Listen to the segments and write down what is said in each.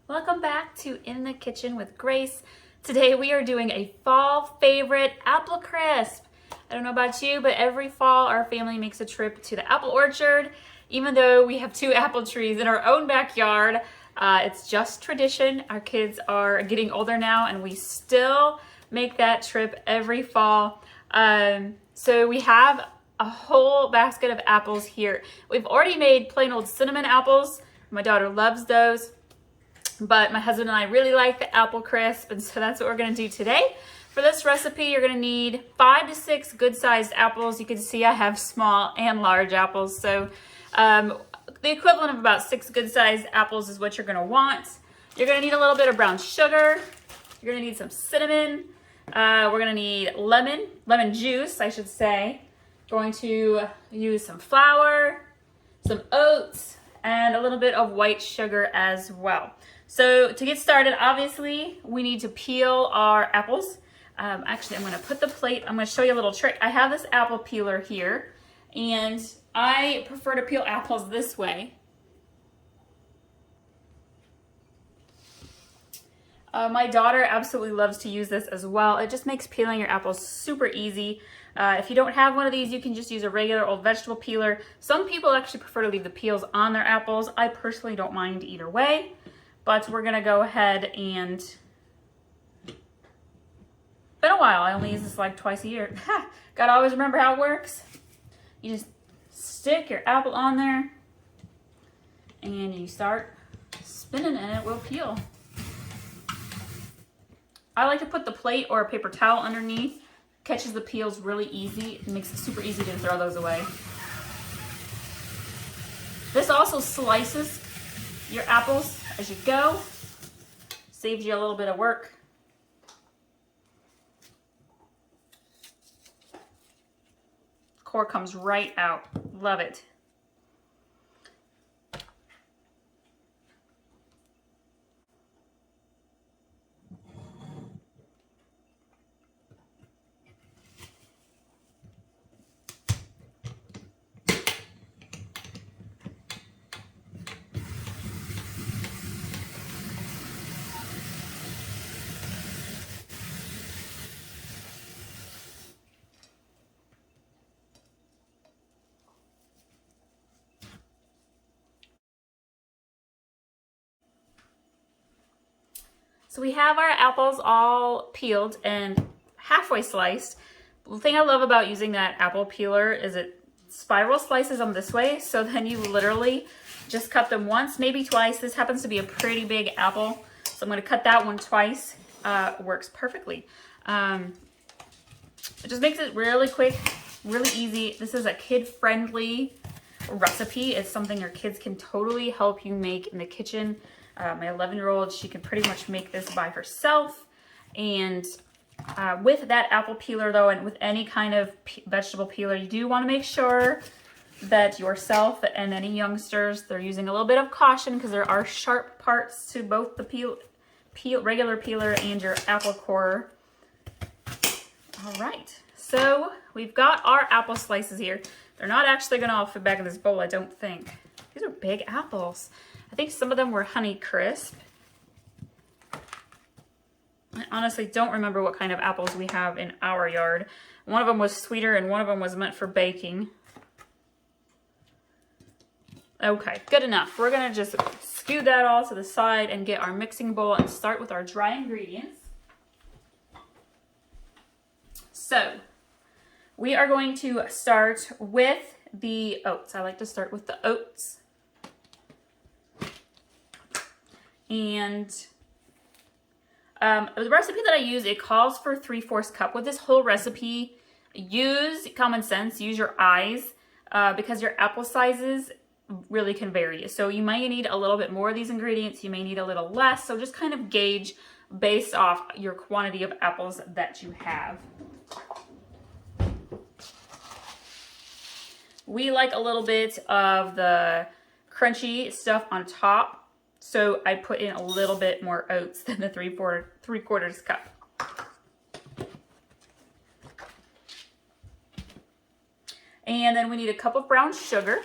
Welcome back to In the Kitchen with Grace. Today we are doing a fall favorite, apple crisp. I don't know about you, but every fall our family makes a trip to the apple orchard. Even though we have 2 apple trees in our own backyard, it's just tradition. Our kids are getting older now and we still make that trip every fall. So we have a whole basket of apples here. We've already made plain old cinnamon apples. My daughter loves those. But my husband and I really like the apple crisp, and so that's what we're going to do today. For this recipe, you're going to need 5 to 6 good-sized apples. You can see I have small and large apples, so the equivalent of about 6 good-sized apples is what you're going to want. You're going to need a little bit of brown sugar. You're going to need some cinnamon. We're going to need lemon juice, I should say. Going to use some flour, some oats, and a little bit of white sugar as well. So to get started, obviously, we need to peel our apples. Actually, I'm going to put the plate, I'm going to show you a little trick. I have this apple peeler here, and I prefer to peel apples this way. My daughter absolutely loves to use this as well. It just makes peeling your apples super easy. If you don't have one of these, you can just use a regular old vegetable peeler. Some people actually prefer to leave the peels on their apples. I personally don't mind either way. But we're gonna go ahead and, it's been a while, I only use this like twice a year. Gotta always remember how it works. You just stick your apple on there and you start spinning and it will peel. I like to put the plate or a paper towel underneath. Catches the peels really easy. It makes it super easy to throw those away. This also slices your apples as you go. Saves you a little bit of work. Core comes right out. Love it. So we have our apples all peeled and halfway sliced. The thing I love about using that apple peeler is it spiral slices them this way, so then you literally just cut them once, maybe twice. This happens to be a pretty big apple, so I'm going to cut that one twice. Works perfectly. It just makes it really quick, really easy. This is a kid-friendly recipe. It's something your kids can totally help you make in the kitchen. My 11-year-old, she can pretty much make this by herself. And with that apple peeler though, and with any kind of vegetable peeler, you do want to make sure that yourself and any youngsters, they're using a little bit of caution because there are sharp parts to both the regular peeler and your apple core. All right, so we've got our apple slices here. They're not actually going to all fit back in this bowl, I don't think. These are big apples. I think some of them were Honey Crisp. I honestly don't remember what kind of apples we have in our yard. One of them was sweeter and one of them was meant for baking. Okay, good enough. We're gonna just scoot that all to the side and get our mixing bowl and start with our dry ingredients. So, we are going to start with the oats. I like to start with the oats. And the recipe that I use, it calls for 3/4 cup. With this whole recipe, use common sense, use your eyes, because your apple sizes really can vary. So you might need a little bit more of these ingredients, you may need a little less, so just kind of gauge based off your quantity of apples that you have. We like a little bit of the crunchy stuff on top. So I put in a little bit more oats than the 3/4 cup. And then we need a cup of brown sugar.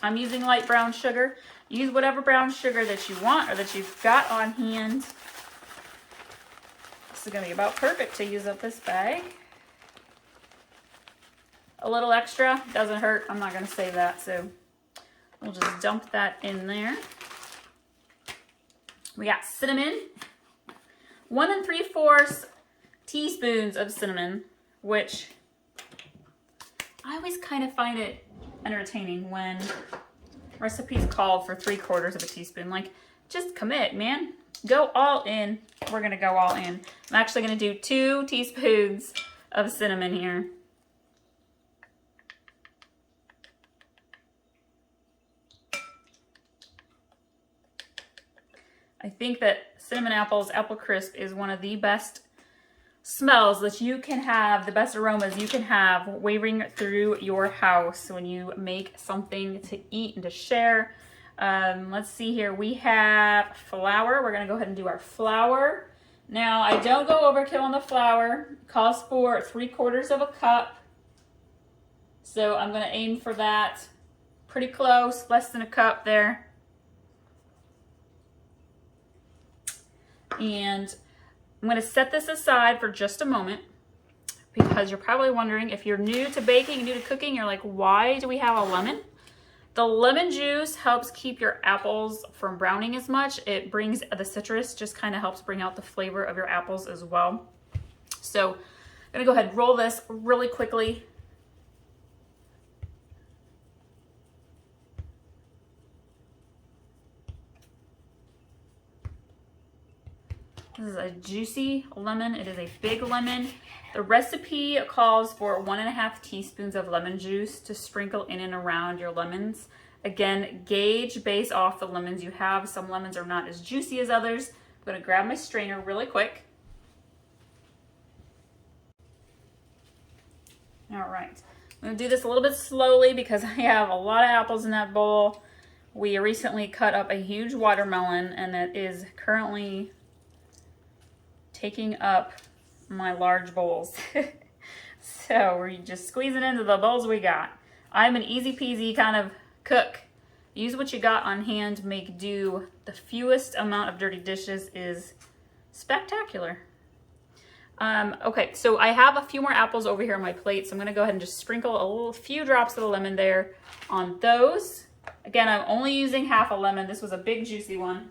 I'm using light brown sugar. Use whatever brown sugar that you want or that you've got on hand. This is gonna be about perfect to use up this bag. A little extra doesn't hurt. I'm not gonna save that, so we'll just dump that in there. We got cinnamon, 1 3/4 teaspoons of cinnamon, which I always kind of find it entertaining when recipes call for 3/4 of a teaspoon. Like, just commit, man. Go all in. We're gonna go all in. I'm actually gonna do 2 teaspoons of cinnamon here. I think that cinnamon apples, apple crisp, is one of the best smells that you can have, the best aromas you can have waving through your house when you make something to eat and to share. Let's see here. We have flour. We're going to go ahead and do our flour. Now, I don't go overkill on the flour. It calls for 3/4 of a cup. So I'm going to aim for that. Pretty close, less than a cup there. And I'm going to set this aside for just a moment because you're probably wondering, if you're new to baking, new to cooking, you're like, why do we have a lemon? The lemon juice helps keep your apples from browning as much. It brings the citrus, just kind of helps bring out the flavor of your apples as well. So I'm going to go ahead and roll this really quickly. This is a juicy lemon. It is a big lemon. The recipe calls for 1.5 teaspoons of lemon juice to sprinkle in and around your lemons. Again, gauge based off the lemons you have. Some lemons are not as juicy as others. I'm going to grab my strainer really quick. All right. I'm going to do this a little bit slowly because I have a lot of apples in that bowl. We recently cut up a huge watermelon and it is currently taking up my large bowls. So we're just squeezing into the bowls we got. I'm an easy peasy kind of cook. Use what you got on hand, make do. The fewest amount of dirty dishes is spectacular. Okay, so I have a few more apples over here on my plate, so I'm gonna go ahead and just sprinkle a few drops of the lemon there on those. Again, I'm only using half a lemon. This was a big juicy one.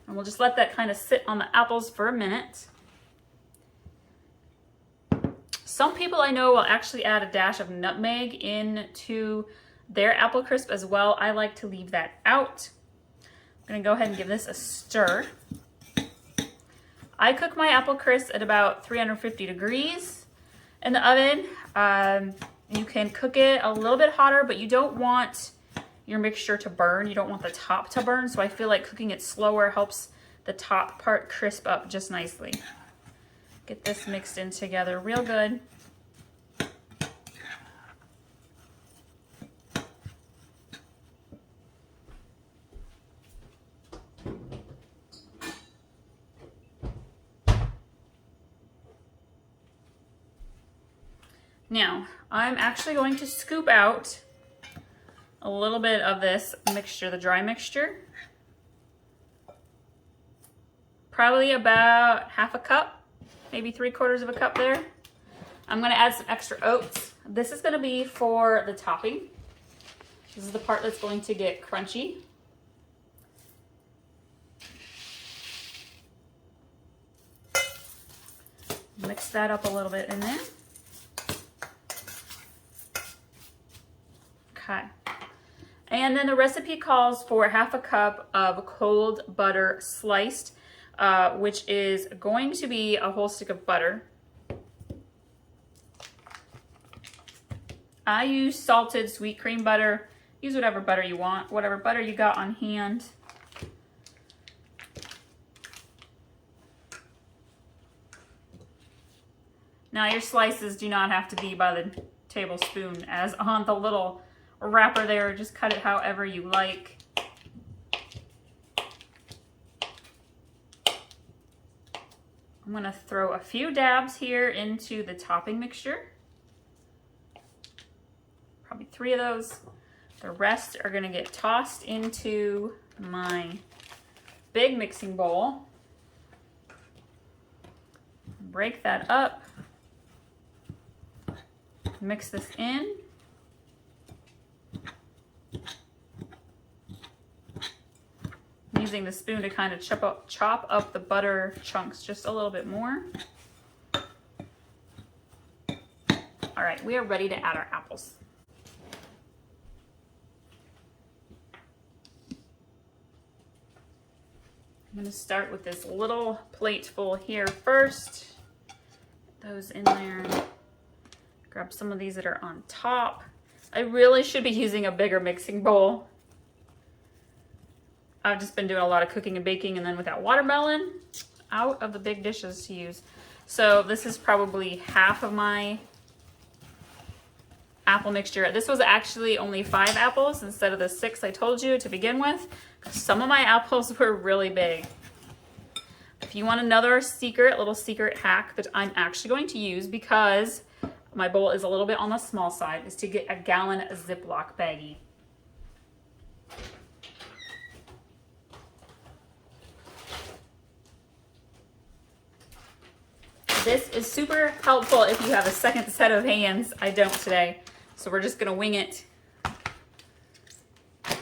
And we'll just let that kind of sit on the apples for a minute. Some people I know will actually add a dash of nutmeg into their apple crisp as well. I like to leave that out. I'm gonna go ahead and give this a stir. I cook my apple crisp at about 350 degrees in the oven. You can cook it a little bit hotter, but you don't want your mixture to burn. You don't want the top to burn, so I feel like cooking it slower helps the top part crisp up just nicely. Get this mixed in together real good. Now, I'm actually going to scoop out a little bit of this mixture, the dry mixture. Probably about half a cup, maybe 3/4 of a cup there. I'm gonna add some extra oats. This is gonna be for the topping. This is the part that's going to get crunchy. Mix that up a little bit in there. Okay. And then the recipe calls for half a cup of cold butter sliced, which is going to be a whole stick of butter. I use salted sweet cream butter. Use whatever butter you want, whatever butter you got on hand. Now your slices do not have to be by the tablespoon as on the little wrapper there. Just cut it however you like. I'm gonna throw a few dabs here into the topping mixture. probably 3 of those. The rest are gonna get tossed into my big mixing bowl. Break that up. Mix this in. I'm using the spoon to kind of chop up the butter chunks just a little bit more. All right, we are ready to add our apples. I'm gonna start with this little plateful here first. Put those in there. Grab some of these that are on top. I really should be using a bigger mixing bowl. I've just been doing a lot of cooking and baking, and then with that watermelon, out of the big dishes to use. So this is probably half of my apple mixture. This was actually only 5 apples instead of the 6 I told you to begin with. Some of my apples were really big. If you want another little secret hack that I'm actually going to use, because my bowl is a little bit on the small side, is to get a gallon ziplock baggie. This is super helpful if you have a second set of hands. I don't today, so we're just gonna wing it.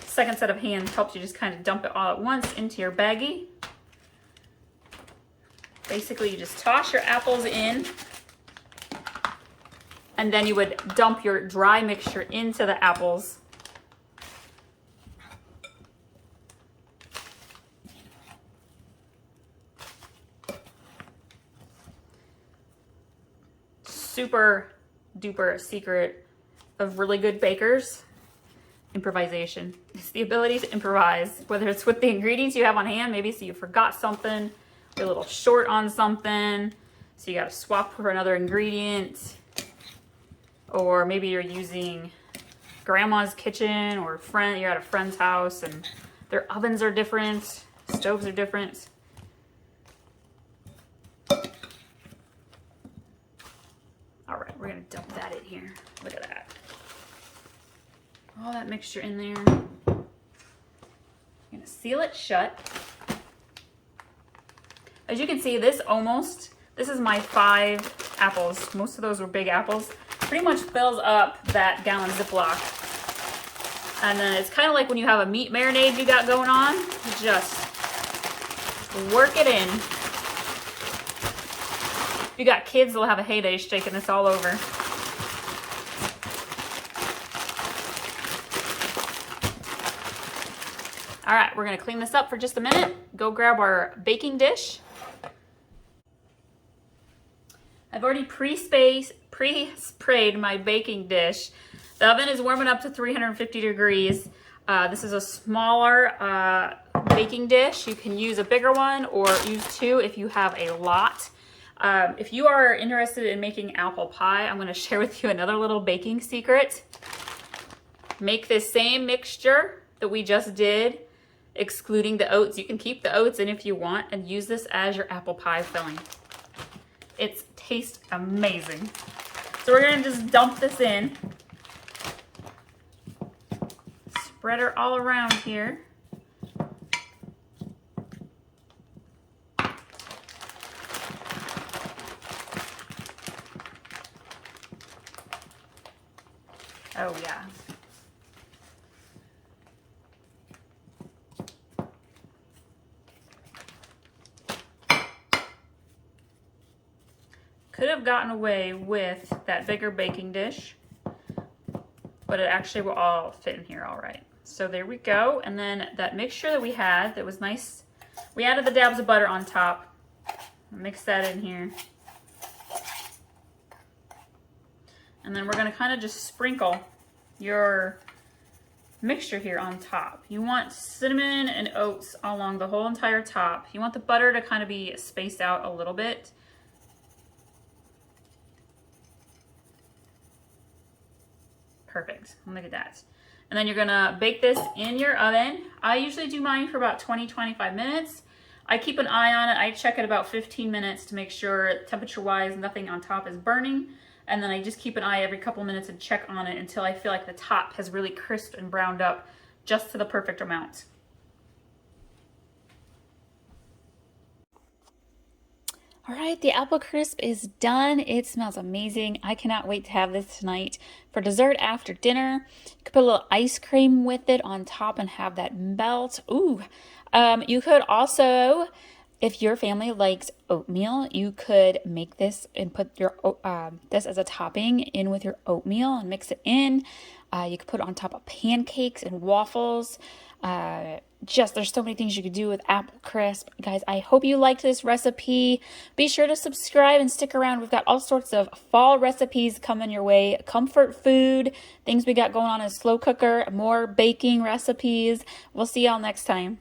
Second set of hands helps you just kind of dump it all at once into your baggie. Basically, you just toss your apples in, and then you would dump your dry mixture into the apples. Super duper secret of really good bakers: improvisation. It's the ability to improvise, whether it's with the ingredients you have on hand. Maybe so you forgot something, you're a little short on something, so you got to swap for another ingredient, or maybe you're using grandma's kitchen, or you're at a friend's house and their ovens are different, stoves are different. All right, we're gonna dump that in here. Look at that. All that mixture in there. I'm gonna seal it shut. As you can see, this is my 5 apples. Most of those were big apples. Pretty much fills up that gallon Ziploc. And then it's kind of like when you have a meat marinade you got going on, just work it in. If you got kids, they'll have a heyday shaking this all over. All right, we're gonna clean this up for just a minute. Go grab our baking dish. I've already pre-sprayed my baking dish. The oven is warming up to 350 degrees. This is a smaller baking dish. You can use a bigger one or use 2 if you have a lot. If you are interested in making apple pie, I'm gonna share with you another little baking secret. Make this same mixture that we just did, excluding the oats. You can keep the oats in if you want and use this as your apple pie filling. It tastes amazing. So we're gonna just dump this in. Spread her all around here. Oh yeah. Could have gotten away with that bigger baking dish, but it actually will all fit in here all right. So there we go. And then that mixture that we had that was nice, we added the dabs of butter on top. Mix that in here. And then we're gonna kind of just sprinkle your mixture here on top. You want cinnamon and oats along the whole entire top. You want the butter to kind of be spaced out a little bit. Perfect, look at that. And then you're gonna bake this in your oven. I usually do mine for about 20-25 minutes. I keep an eye on it. I check it about 15 minutes to make sure temperature-wise nothing on top is burning. And then I just keep an eye every couple minutes and check on it until I feel like the top has really crisped and browned up just to the perfect amount. All right, the apple crisp is done. It smells amazing. I cannot wait to have this tonight for dessert after dinner. You could put a little ice cream with it on top and have that melt. Ooh, you could also, if your family likes oatmeal, you could make this and put your this as a topping in with your oatmeal and mix it in. You could put it on top of pancakes and waffles. There's so many things you could do with apple crisp. Guys, I hope you liked this recipe. Be sure to subscribe and stick around. We've got all sorts of fall recipes coming your way. Comfort food, things we got going on in a slow cooker, more baking recipes. We'll see y'all next time.